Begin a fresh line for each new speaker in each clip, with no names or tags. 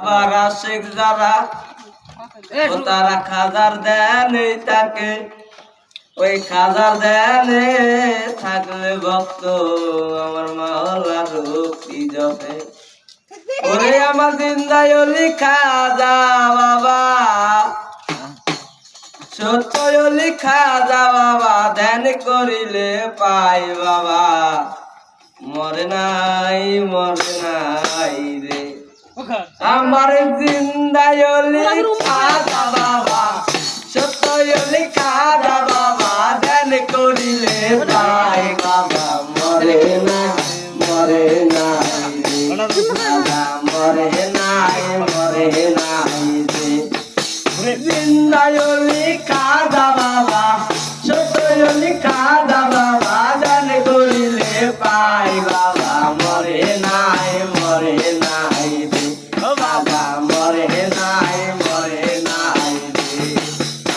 আবার আশিক যারা ও তারা খাজার দেন তাকে ওই খাজার দেনে থাকলে ভক্ত আমার মাওলার রূপটি জপে ওরে আমার জিন্দায় অলি খাজা বাবা সত্যই অলি খাজা বাবা ধ্যান করিলে পাই বাবা মরে নাই রে আমার জিন্দায় অলি খাজা বাবা সত্যই অলি খাজা বাবা ধ্যান করিলে পাই বাবা মরে নাই রে বাবা মরে নাই রে জিন্দায় অলি খাজা বাবা সত্যই অলি খাজা বাবা ধ্যান করিলে পাই বাবা মরে নাই রে বাবা মরে নাই রে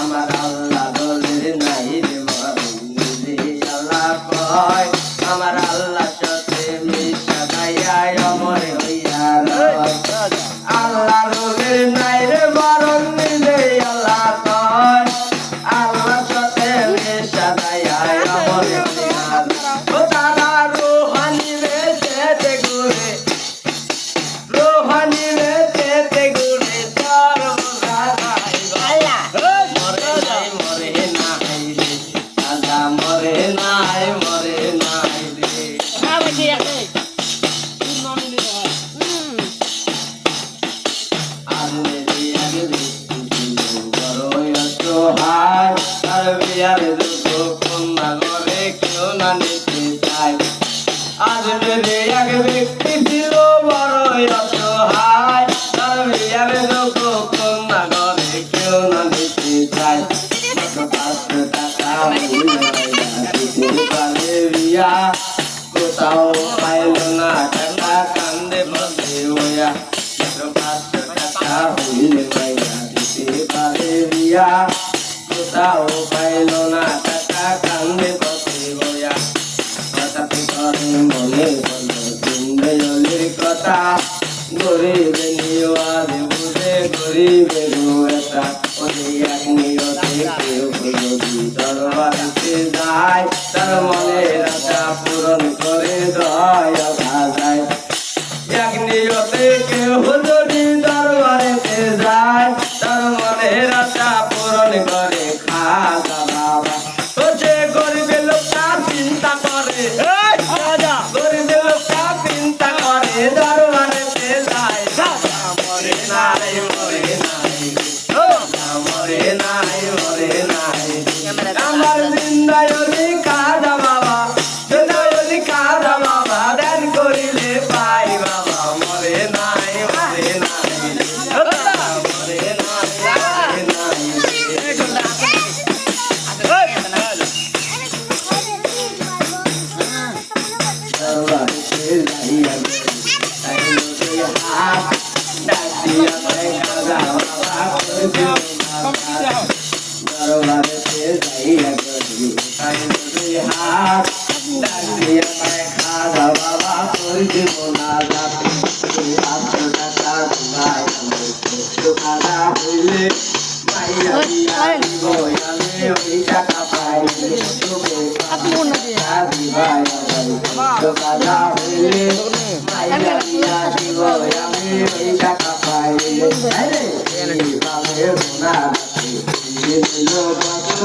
আমার আল্লাহ বলে নাই রে মরে আল্লাহ কয় আমার আল্লাহ সাথে মিশা গাইয়া অমর হইয়া রয় আল্লাহ বলে নাই রে মরণ দিলে আল্লাহ কয় আল্লাহ সাথে মিশা গাইয়া অমর হইয়া ও তারা রোহানি রে যেতে ঘুরে রোহানি রে যেতে ঘুরে তোর বোঝা নাই মরে নাই রে আল্লাহ মরে নাই রে আগে বড়ই অসহায় আর বিয়ার দুঃখ কন্যা ঘরে কেউ না নিতে চায় আজ মেরে এক ব্যক্তি ছিল বড়ই অসহায় তার বিয়ার দুঃখ কন্যা ঘরে কেউ না নিতে চায় 500 টাকা দিতে পারে বিয়া কোথাও পাইল না টাকা কান্দে বসে ওয়া 500 টাকা হইলে মাইয়া দিতে পারে বিয়া কোথাও পাইল না টাকা কান্দে বসে ওয়া হঠাৎ করে মনে হলো জিন্দেলের কথা গরিবে নিওয়াজ বুঝে গরিবে গোয়েতা ওই এক নিয়তে কেউ যদি দরবারিতে যায় তার মনের আশা পূরণ করে দয়া ভাজায় এক নিয়তে কেউ যদি দরবারিতে যায় তার মনের আশা পূরণ করে খাজা বাবা ও যে গরিবে লোকটা চিন্তা করে গরিবে লোকটা চিন্তা করে দরবারিতে যায় মরে নাই আমার জিন্দায় অলি খাজা বাবা জিন্দায় অলি খাজা বাবা ধ্যান করিলে পাই বাবা মরে নাই দরবারিতে যাইয়া হাত ডাকিয়া পাই খাজা বাবা দরবারিতে যাইয়া হাত ডাকিয়া পাই খাজা বাবা করে দেব না যাতে 500 টাকা ভাই খাজা হইলে মাইয়া দিয়া দিব আমি ওই টাকা পাইলে খাজা হইলে মাইয়া দিয়া দিব আমি ওই টাকা পাইলে এইভাবে না দিল কত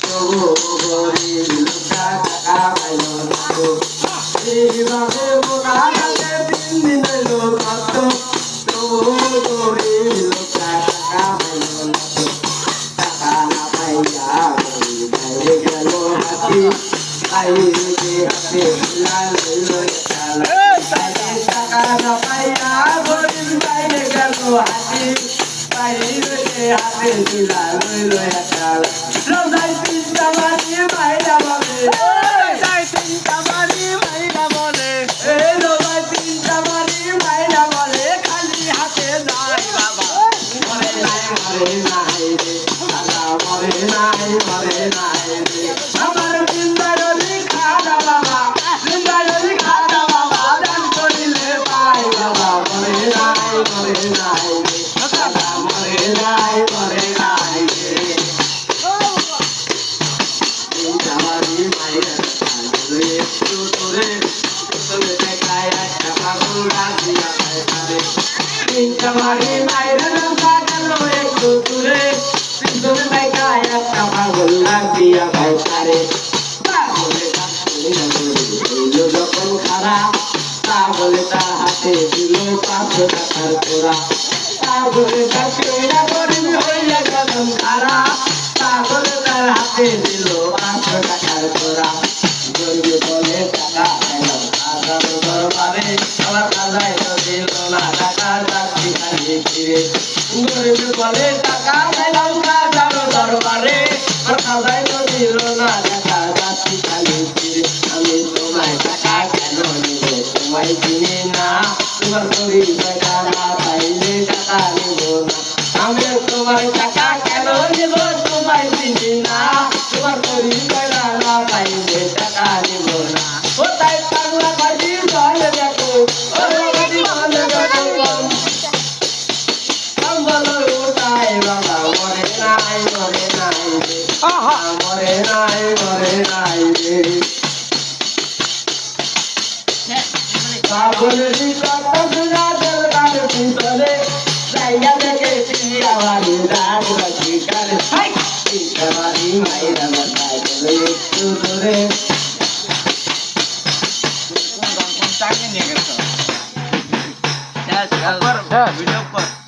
তবু গরিব লোকটা টাকা পাইল না এইভাবে মোরা দিন লোক কত তবু গরিব লোকটা টাকা পাইল না টাকা না পাইয়া বাইরে গেল হাতি বাইরে হাতে লাল টাকা না পাইয়া গরিব বাইরে গেল হাতি বাইরে হাতে দিলা লইল একাল রোজাই তিনটা মারি মাইরা বলে রোজাই তিনটা মারি মাইরা বলে রোজাই তিনটা মারি মাইরা বলে খালি হাতে যায় বাবা মরে নাই রে আল্লাহ মরে নাই রে আমার জিন্দায় অলি খাজা বাবা জিন্দায় অলি খাজা বাবা ধ্যান করিলে পাই বাবা মরে নাই মরে নাই রে আমারই মায়ের একটু তোরে তোরে দেখায় একটা পাগল রাজিয়া পারে আমারই মায়ের রাজা গেল একটু দূরে তোরে দেখায় একটা পাগল রাজিয়া পারে যখন খারাপ তাহলে তার হাতে দিল 500 টাকার তোরা তাহলে তার সেরা কর্মী হইয়া গেলাম খারাপ তাহলে তার হাতে দিল 500 টাকার তোরা গরিব বলে টাকা পেলাম আগামী দরবারে আমার কাজায় তো দিল না টাকা চাকরি খালি ফিরে গরিব বলে টাকা পেলাম কাজার দরবারে আমার কাজায় তো দিল না টাকা চাকরি খালি ফিরে আমি তোমায় টাকা কেন নিব তোমায় চিনি না তোমার শরীর টাকা না পাইলে টাকা নিব না আমি তোমায় টাকা কেন নিব তোমায় চিনি না তোমার শরীর টাকা না পাইলে টাকা নিব না ও তাই পাগলা বাজি বলে দেখো ও বাজি বলে দেখো বলো ওটাই বাবা মরে নাই রে মরে নাই রে পাগলেরই কথা শোনা দরকার পিছনে জায়গা থেকে তিনি আমার দাঁত রাখি কারে আমারই মায়ের আমার একটু ধরে
ভিডিও কর